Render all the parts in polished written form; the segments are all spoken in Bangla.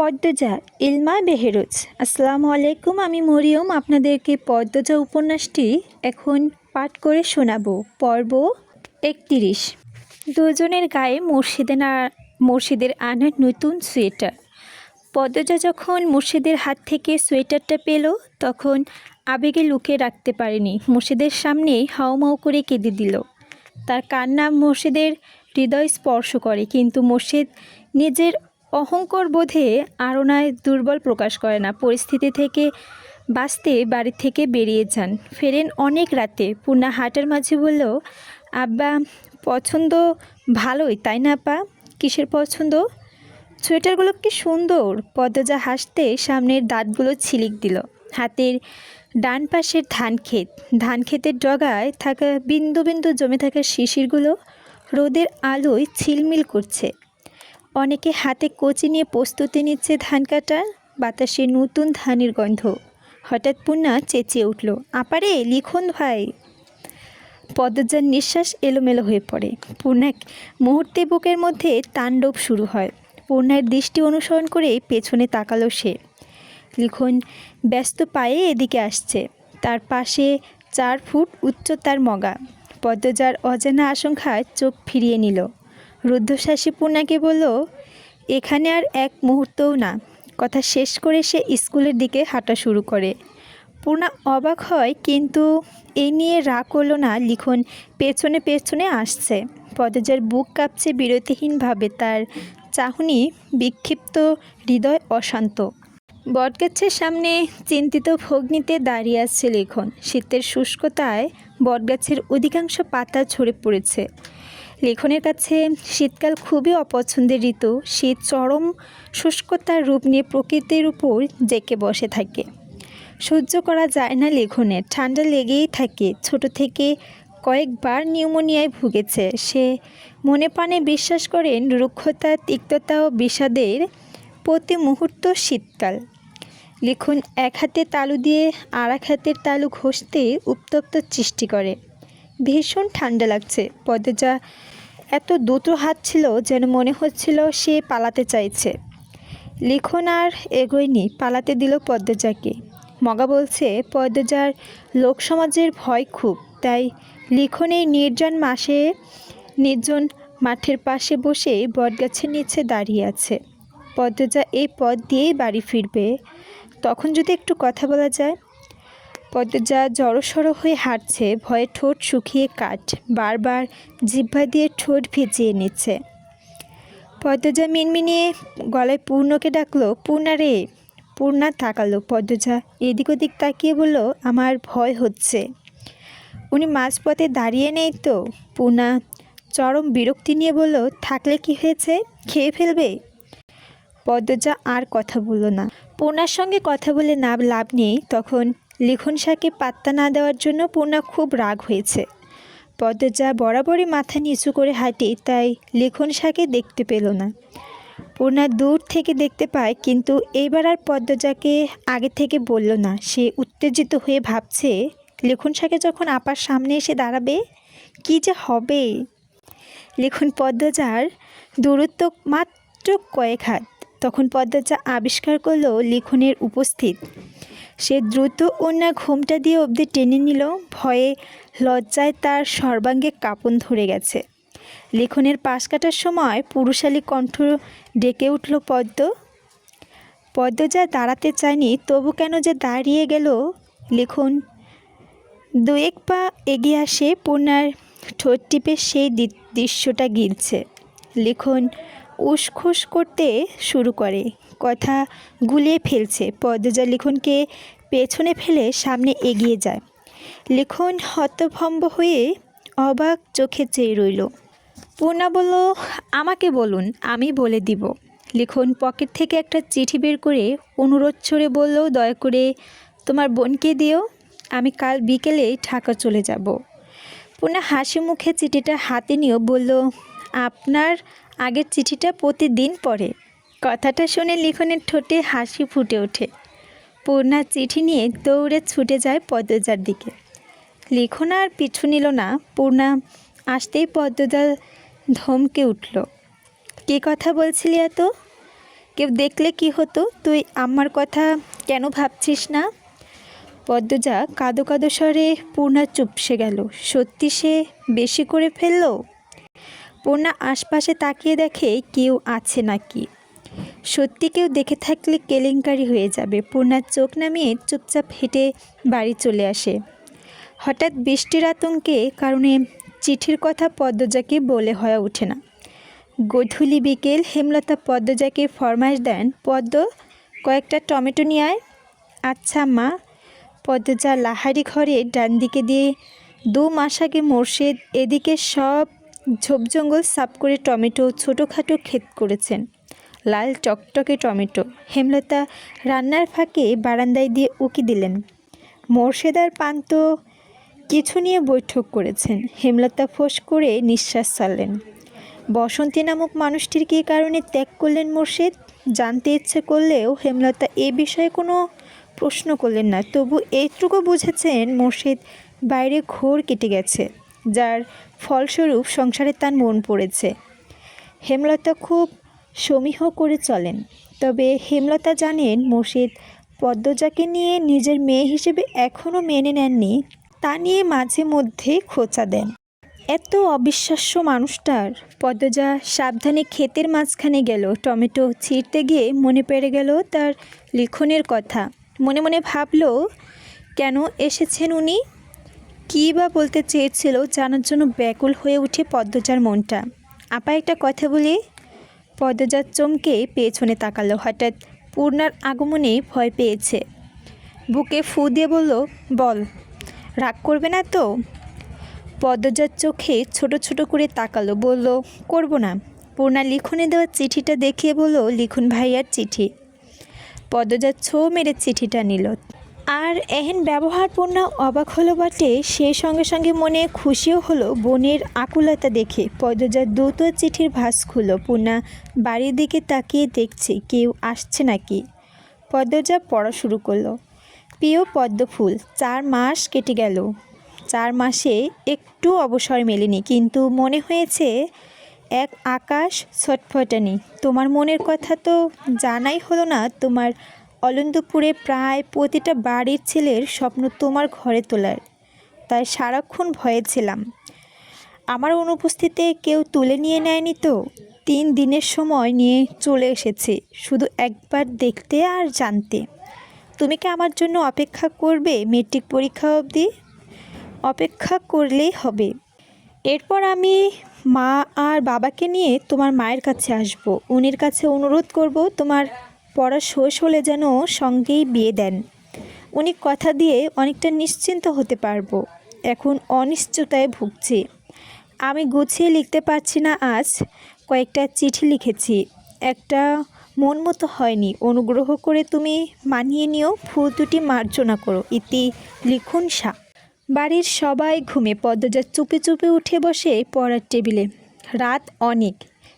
পদ্মজা ইলমা বেহেরোজ। আসসালামু আলাইকুম, আমি মরিয়ম আপনাদেরকে পদ্মজা উপন্যাসটি এখন পাঠ করে শোনাবো। পর্ব 31। দুজনের গায়ে মুর্শিদের আনা নতুন সোয়েটার। পদ্মজা যখন মুর্শিদের হাত থেকে সোয়েটারটা পেল তখন আবেগে লুকিয়ে রাখতে পারেনি, মুর্শিদের সামনেই হাউমাউ করে কেঁদে দিল। তার কান্না মুর্শিদের হৃদয় স্পর্শ করে, কিন্তু মুর্শিদ নিজের অহংকার বোধে আরনায় দুর্বল প্রকাশ করে না। পরিস্থিতি থেকে বাঁচতে বাড়ি থেকে বেরিয়ে যান, ফেরেন অনেক রাতে। পূর্ণা হাঁটার মাঝে বলল, আব্বা পছন্দ ভালোই তাই না আপা? কিসের পছন্দ? সোয়েটারগুলো কি সুন্দর। পদ্মজা হাসতে সামনের দাঁতগুলো ছিলিক দিল। হাতের ডান পাশের ধান ক্ষেতের ডগায় থাকা বিন্দু বিন্দু জমে থাকা শিশিরগুলো রোদের আলোয় ঝিলমিল করছে। অনেকে হাতে কচি নিয়ে প্রস্তুতি নিচ্ছে ধান কাটার। বাতাসে নতুন ধানের গন্ধ। হঠাৎ পূর্ণা চেঁচিয়ে উঠল, আপারে লিখন ভাই। পদ্মজার নিঃশ্বাস এলোমেলো হয়ে পড়ে। পূর্ণা মুহূর্তে বুকের মধ্যে তাণ্ডব শুরু হয়। পূর্ণার দৃষ্টি অনুসরণ করে পেছনে তাকালো সে। লিখন ব্যস্ত পায়ে এদিকে আসছে। তার পাশে 4 ফুট উচ্চতার মগা। পদ্মজার অজানা আশঙ্কায় চোখ ফিরিয়ে নিল। রুদ্ধশ্বাসী পূর্ণাকে বলল, এখানে আর এক মুহূর্তও না। কথা শেষ করে সে স্কুলের দিকে হাঁটা শুরু করে। পূর্ণা অবাক হয়, কিন্তু এই নিয়ে রাগ করল না। লিখন পেছনে পেছনে আসছে। পদ্মজার বুক কাঁপছে বিরতিহীনভাবে, তার চাহনি বিক্ষিপ্ত, হৃদয় অশান্ত। বটগাছের সামনে চিন্তিত ভগ্নিতে দাঁড়িয়ে আছে লিখন। শীতের শুষ্কতায় বটগাছের অধিকাংশ পাতা ঝরে পড়েছে। লিখনের কাছে শীতকাল খুবই অপছন্দের ঋতু। শীত চরম শুষ্কতার রূপ নিয়ে প্রকৃতির উপর জেঁকে বসে থাকে। সহ্য করা যায় না লিখনের, ঠান্ডা লেগেই থাকে। ছোট থেকে কয়েকবার নিউমোনিয়ায় ভুগেছে সে। মনে প্রাণে বিশ্বাস করেন রুক্ষতা, তিক্ততা ও বিষাদের প্রতি মুহূর্ত শীতকাল। লিখন এক হাতে তালু দিয়ে আর এক হাতের তালু ঘষতে উত্তপ্ত সৃষ্টি করে। ভীষণ ঠান্ডা লাগছে। পদ্মজা এত দুটো হাত ছিল যেন মনে হচ্ছিল সে পালাতে চাইছে। লিখন আর এগোয়নি, পালাতে দিল পদ্মজাকে। মগা বলছে পদ্মজার লোকসমাজের ভয় খুব, তাই লিখন এই নির্জন মাঠের পাশে বসে বটগাছের নিচে দাঁড়িয়ে আছে। পদ্মজা এই পথ দিয়েই বাড়ি ফিরবে, তখন যদি একটু কথা বলা যায়। পদ্মজা জড়সড় হয়ে হাঁটছে, ভয়ে ঠোঁট শুকিয়ে কাঠ, বারবার জিহ্বা দিয়ে ঠোঁট ভিজিয়ে নিচ্ছে। পদ্মজা মিনমিনিয়ে গলায় পূর্ণকে ডাকলো, পূর্ণা রে। পূর্ণা তাকালো। পদ্মজা এদিক ওদিক তাকিয়ে বলল, আমার ভয় হচ্ছে। উনি মাঝপথে দাঁড়িয়ে নেই তো? পূর্ণা চরম বিরক্তি নিয়ে বলল, থাকলে কি হয়েছে, খেয়ে ফেলবে। পদ্মজা আর কথা বলল না। পূর্ণার সঙ্গে কথা বলে লাভ নেই। তখন লিখন শাকে পাত্তা না দেওয়ার জন্য পূর্ণা খুব রাগ হয়েছে। পদ্মজা বরাবরই মাথা নিচু করে হাঁটে, তাই লিখন শাকে দেখতে পেল না। পূর্ণা দূর থেকে দেখতে পায়, কিন্তু এইবার আর পদ্মজাকে আগে থেকে বলল না। সে উত্তেজিত হয়ে ভাবছে, লিখন শাকে যখন আপার সামনে এসে দাঁড়াবে কি যে হবে। লিখন পদ্মজার দূরত্ব মাত্র কয়েক হাত। তখন পদ্মজা আবিষ্কার করল লিখনের উপস্থিত। সে দ্রুত ওড়না ঘোমটা দিয়ে অবধি টেনে নিল। ভয়ে লজ্জায় তার সর্বাঙ্গে কাঁপন ধরে গেছে। লিখনের পাশ কাটার সময় পুরুষালী কণ্ঠ ডেকে উঠল, পদ্মজা দাঁড়াতে চায়নি, তবু কেন যে দাঁড়িয়ে গেল। লিখন 2-1 পা এগিয়ে আসে, পূর্ণার ঠোঁট টিপে সেই দৃশ্যটা গিলছে। লিখন উসখুস করতে শুরু করে, কথা গুলিয়ে ফেলছে। পদ্মজা লিখনকে পেছনে ফেলে সামনে এগিয়ে যায়। লিখন হতভম্ব হয়ে অবাক চোখে চেয়ে রইল। পূর্ণা বলল, আমাকে বলুন, আমি বলে দিব। লিখন পকেট থেকে একটা চিঠি বের করে অনুরোধ ছড়ে বলল, দয়া করে তোমার বোনকে দিও, আমি কাল বিকেলে ঢাকা চলে যাব। পূর্ণা হাসি মুখে চিঠিটা হাতে নিয়েও বলল, আপনার আগের চিঠিটা প্রতিদিন পড়ে। কথাটা শুনে লিখনের ঠোঁটে হাসি ফুটে ওঠে। পূর্ণা চিঠি নিয়ে দৌড়ে ছুটে যায় পদ্মজার দিকে। লিখন আর পিছু নিল না। পূর্ণা আসতেই পদ্মজা ধমকে উঠল, কী কথা বলছিলি এত? কেউ দেখলে কি হতো? তুই আমার কথা কেন ভাবছিস না? পদ্মজা কাঁদো কাঁদো স্বরে পূর্ণা চুপসে গেল। সত্যি সে বেশি করে ফেললো? পূর্ণা আশপাশে তাকিয়ে দেখে কেউ আছে নাকি। সত্যি কেউ দেখে থাকলে কেলেঙ্কারি হয়ে যাবে। পূর্ণার চোখ নামিয়ে চুপচাপ হেঁটে বাড়ি চলে আসে। হঠাৎ বৃষ্টির আতঙ্কে কারণে চিঠির কথা পদ্মজাকে বলে হয়ে ওঠে না। গধূলি বিকেল হেমলতা পদ্মজাকে ফরমাইশ দেন, পদ্ম কয়েকটা টমেটো নিয়ে আয়। আচ্ছা মা। পদ্মজা লাহারি ঘরে ডান দিকে দিয়ে 2 মাস আগে মোর্শেদ এদিকে সব ঝোপজঙ্গল সাফ করে টমেটো ছোটোখাটো ক্ষেত করেছেন। লাল টকটকে টমেটো। হেমলতা রান্নার ফাঁকে বারান্দায় দিয়ে উকি দিলেন। মোর্শেদ আর পান্ত কিছু নিয়ে বৈঠক করেছেন। হেমলতা ফোঁস করে নিঃশ্বাস ছাড়লেন। বসন্তী নামক মানুষটির কী কারণে ত্যাগ করলেন মোর্শেদ জানতে ইচ্ছে করলেও হেমলতা এ বিষয়ে কোনো প্রশ্ন করলেন না। তবু এইটুকু বুঝেছেন মোর্শেদ বাইরে ঘোর কেটে গেছে, যার ফলস্বরূপ সংসারে তার মন পড়েছে। হেমলতা খুব সমীহ করে চলেন। তবে হেমলতা জানেন মোর্শেদ পদ্মজাকে নিয়ে নিজের মেয়ে হিসেবে এখনও মেনে নেননি, তা নিয়ে মাঝে মধ্যে খোঁচা দেন। এত অবিশ্বাস্য মানুষটার। পদ্মজা সাবধানে ক্ষেতের মাঝখানে গেল। টমেটো ছিঁড়তে গিয়ে মনে পড়ে গেল তার লিখনের কথা। মনে মনে ভাবল, কেন এসেছেন উনি? কী বা বলতে চেয়েছিল জানার জন্য ব্যাকুল হয়ে উঠে পদ্মজার মনটা। আপা একটা কথা বলি। পদ্মজার চমকে পেছনে তাকালো। হঠাৎ পূর্ণার আগমনে ভয় পেয়েছে। বুকে ফু দিয়ে বলল, বল। রাগ করবে না তো? পদ্মজার চোখে ছোট ছোট করে তাকালো, বলল, করব না। পূর্ণা লিখনে দেওয়া চিঠিটা দেখিয়ে বলল, লিখুন ভাইয়ার চিঠি। পদ্মজার ছো মেরে চিঠিটা নিল। আর এহেন ব্যবহার পূর্ণা অবাক হলো বটে, সেই সঙ্গে সঙ্গে মনে খুশিও হলো বোনের আকুলতা দেখে। পদ্মজার দ্রুত চিঠির ভাঁজ খুলল। পূর্ণা বাড়ির দিকে তাকিয়ে দেখছে কেউ আসছে নাকি। পদ্মজা পড়া শুরু করলো। প্রিয় পদ্মফুল, 4 মাস কেটে গেল। 4 মাসে একটু অবসর মেলেনি, কিন্তু মনে হয়েছে এক আকাশ ছটফটানি। তোমার মনের কথা তো জানাই হলো না। তোমার অলন্দপুরে প্রায় প্রতিটা বাড়ির ছেলের স্বপ্ন তোমার ঘরে তোলার, তাই সারাক্ষণ ভয়ে ছিলাম আমার অনুপস্থিতিতে কেউ তুলে নিয়ে নেয়নি তো। 3 দিনের সময় নিয়ে চলে এসেছি শুধু একবার দেখতে আর জানতে। তুমি কি আমার জন্য অপেক্ষা করবে মেট্রিক পরীক্ষা অবধি? অপেক্ষা করলেই হবে। এরপর আমি মা আর বাবাকে নিয়ে তোমার মায়ের কাছে আসব। উনির কাছে অনুরোধ করব তোমার পড়া শেষ হলে যেন সঙ্গেই বিয়ে দেন। উনি কথা দিয়ে অনেকটা নিশ্চিন্ত হতে পারবো। এখন অনিশ্চয়তায় ভুগছি। আমি গুছিয়ে লিখতে পারছি না। আজ কয়েকটা চিঠি লিখেছি, একটা মন মতো হয়নি। অনুগ্রহ করে তুমি মানিয়ে নিও। ফুল দুটি মার্জনা করো। ইতি লিখুন সা। বাড়ির সবাই ঘুমে। পদ্মজা চুপে চুপে উঠে বসে পড়ার টেবিলে। রাত অনেক।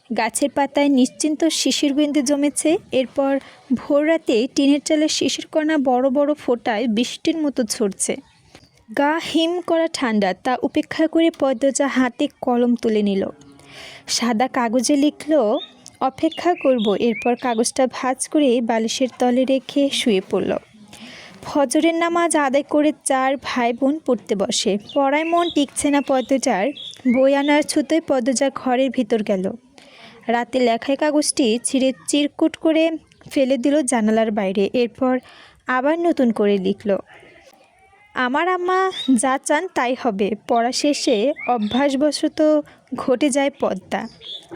গাছের পাতায় নিশ্চিন্ত শিশির বিন্দু জমেছে। এরপর ভোর রাতে টিনের চালের শিশির কণা বড় বড় ফোঁটায় বৃষ্টির মতো ঝরছে। গা হিম করা ঠান্ডা। তা উপেক্ষা করে পদ্মজা হাতে কলম তুলে নিল। সাদা কাগজে লিখল, অপেক্ষা করব। এরপর কাগজটা ভাঁজ করে বালিশের তলে রেখে শুয়ে পড়ল। ফজরের নামাজ আদায় করে 4 ভাই বোন পড়তে বসে। পড়ায় মন টিকছে না পদ্মজার। বই আনার ছুতোয় পদ্মজা ঘরের ভিতর গেল। রাতে লেখায় কাগজটি ছিঁড়ে চিরকুট করে ফেলে দিল জানালার বাইরে। এরপর আবার নতুন করে লিখল, আমার আম্মা যা চান তাই হবে। পড়া শেষে অভ্যাসবশত ঘটে যায় পদ্মা।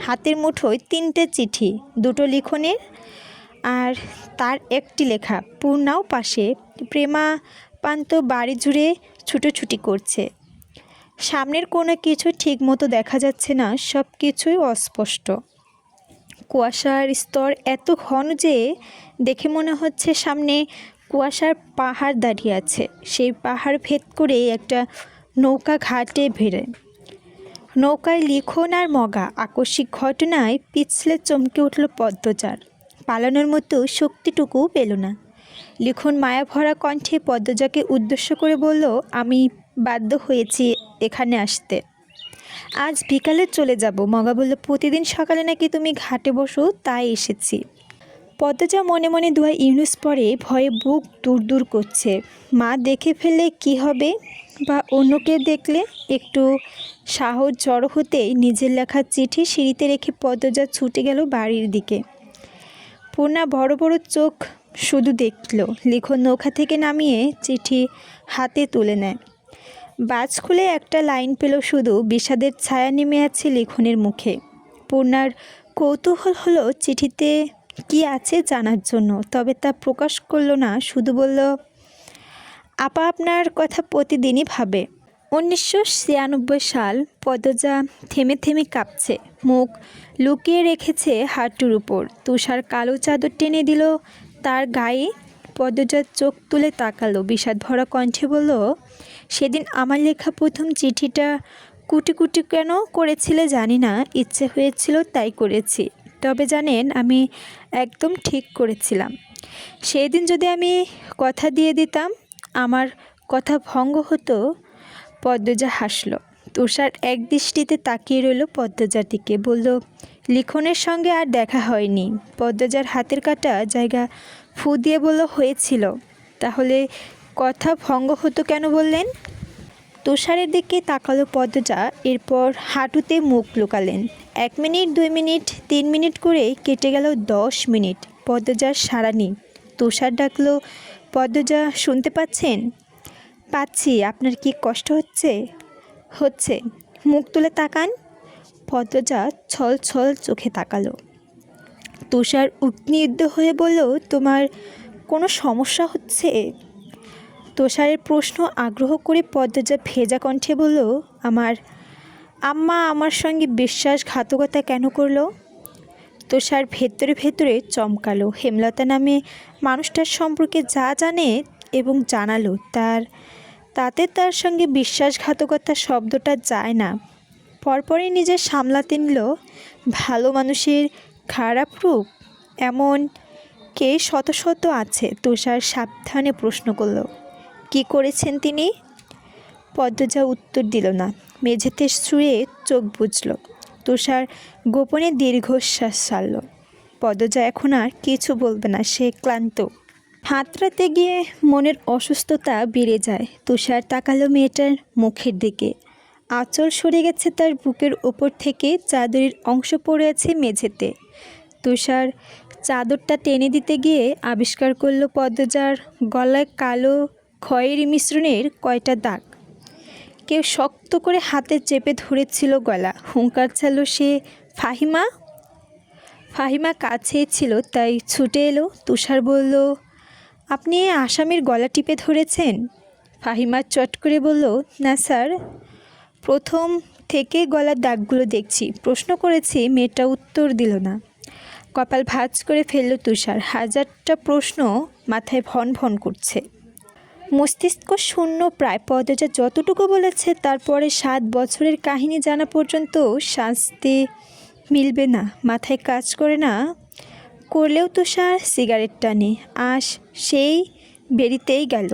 হাতের মুঠোয় 3টে চিঠি, 2টো লিখনের আর তার একটি লেখা। পূর্ণাও পাশে। প্রেমা পান্ত বাড়ি জুড়ে ছুটোছুটি করছে। সামনের কোনো কিছু ঠিক মতো দেখা যাচ্ছে না। সব কিছুই অস্পষ্ট। কুয়াশার স্তর এত ঘন যে দেখে মনে হচ্ছে সামনে কুয়াশার পাহাড় দাঁড়িয়ে আছে। সেই পাহাড় ভেদ করে একটা নৌকা ঘাটে ভিড়ে। নৌকায় লিখন আর মগা। আকস্মিক ঘটনায় পিছলে চমকে উঠল পদ্মজার। পালানোর মতো শক্তিটুকু পেল না। লিখন মায়াভরা কণ্ঠে পদ্মজাকে উদ্দেশ্য করে বলল, আমি বাধ্য হয়েছি এখানে আসতে। আজ বিকালে চলে যাব। মগা বলল, প্রতিদিন সকালে নাকি তুমি ঘাটে বসো, তাই এসেছি। পদ্মজা মনে মনে দোয়া ইউনুস পড়ে, ভয়ে বুক দূর দূর করছে। মা দেখে ফেললে কি হবে, বা অন্য কেউ দেখলে। একটু সাহস জড়ো হতেই নিজের লেখা চিঠি সিঁড়িতে রেখে পদ্মজা ছুটে গেল বাড়ির দিকে। পূর্ণা বড় বড় চোখ শুধু দেখল, লিখন নৌকা থেকে নামিয়ে চিঠি হাতে তুলে নেয়। বাজ খুলে একটা লাইন পেল, শুধু বিষাদের ছায়া নেমে আছে লিখনের মুখে। পূর্ণার কৌতূহল হলো চিঠিতে কি আছে জানার জন্য, তবে তা প্রকাশ করল না। শুধু বলল, আপা আপনার কথা প্রতিদিনই ভাবে। 1996 সাল। পদ্মজা থেমে থেমে কাঁপছে, মুখ লুকিয়ে রেখেছে হাঁটুর উপর। তুষার কালো চাদর টেনে দিল তার গায়ে। পদ্মজার চোখ তুলে তাকালো, বিষাদ ভরা কণ্ঠে বলল, সেদিন আমার লেখা প্রথম চিঠিটা কুটি কুটি কেন করেছিলে জানি না, ইচ্ছে হয়েছিল তাই করেছি। তবে জানেন, আমি একদম ঠিক করেছিলাম। সেই দিন যদি আমি কথা দিয়ে দিতাম, আমার কথা ভঙ্গ হতো। পদ্মজা হাসল। তুষার এক দৃষ্টিতে তাকিয়ে রইল পদ্মজার দিকে, বলল, লিখনের সঙ্গে আর দেখা হয়নি? পদ্মজার হাতের কাটা জায়গা ফু দিয়ে বলল, হয়েছিল। তাহলে কথা ভঙ্গ হতো কেন বললেন? তুষারের দিকে তাকালো পদ্মজা, এরপর হাঁটুতে মুখ লুকালেন। 1 মিনিট, 2 মিনিট, 3 মিনিট করে কেটে গেল 10 মিনিট। পদ্মজার সাড়া নেই। তুষার ডাকলো, পদ্মজা শুনতে পাচ্ছেন? পাচ্ছি। আপনার কি কষ্ট হচ্ছে? হচ্ছে। মুখ তুলে তাকান। পদ্মজা ছল ছল চোখে তাকালো। তুষার উদ্বিগ্ন হয়ে বলল, তোমার কোনো সমস্যা হচ্ছে? তুষারের প্রশ্ন আগ্রহ করে পদ্মজা ভেজা কণ্ঠে বলল, আমার আম্মা আমার সঙ্গে বিশ্বাসঘাতকতা কেন করলো? তুষার ভেতরে ভেতরে চমকালো। হেমলতা নামে মানুষটার সম্পর্কে যা জানে এবং জানালো, তাতে তার সঙ্গে বিশ্বাসঘাতকতা শব্দটা যায় না। পরপরই নিজে সামলাতে নিল। ভালো মানুষের খারাপ রূপ এমন কে শত শত আছে। তুষার সাবধানে প্রশ্ন করল, কি করেছেন তিনি? পদ্মজা উত্তর দিল না, মেঝেতে শুয়ে চোখ বুজল। তুষার গোপনে দীর্ঘশ্বাস ছাড়ল। পদ্মজা এখন আর কিছু বলবে না, সে ক্লান্ত। হাতড়াতে গিয়ে মনের অসুস্থতা বেড়ে যায়। তুষার তাকালো মেয়েটার মুখের দিকে। আঁচল সরে গেছে তার বুকের ওপর থেকে, চাদরের অংশ পড়ে আছে মেঝেতে। তুষার চাদরটা টেনে দিতে গিয়ে আবিষ্কার করল পদ্মজার গলায় কালো খয়েরি মিশ্রণের কয়টা দাগ। কেউ শক্ত করে হাতে চেপে ধরেছিল গলা। হুঙ্কার চালো সে, ফাহিমা। ফাহিমা কাছেই ছিল, তাই ছুটে এলো। তুষার বলল, আপনি এই আসামির গলা টিপে ধরেছেন? ফাহিমা চট করে বলল, না স্যার, প্রথম থেকে গলার দাগগুলো দেখছি। প্রশ্ন করেছি, মেয়েটা উত্তর দিল না। কপাল ভাঁজ করে ফেলল তুষার। হাজারটা প্রশ্ন মাথায় ভন ভন করছে। মস্তিষ্ক শূন্য প্রায়। পদ্মজা যতটুকু বলেছে তারপরে 7 বছরের কাহিনী জানা পর্যন্ত শাস্তি মিলবে না। মাথায় কাজ করে না। করলেও তুষার সিগারেট টানে। সেই বেরিতেই গেল।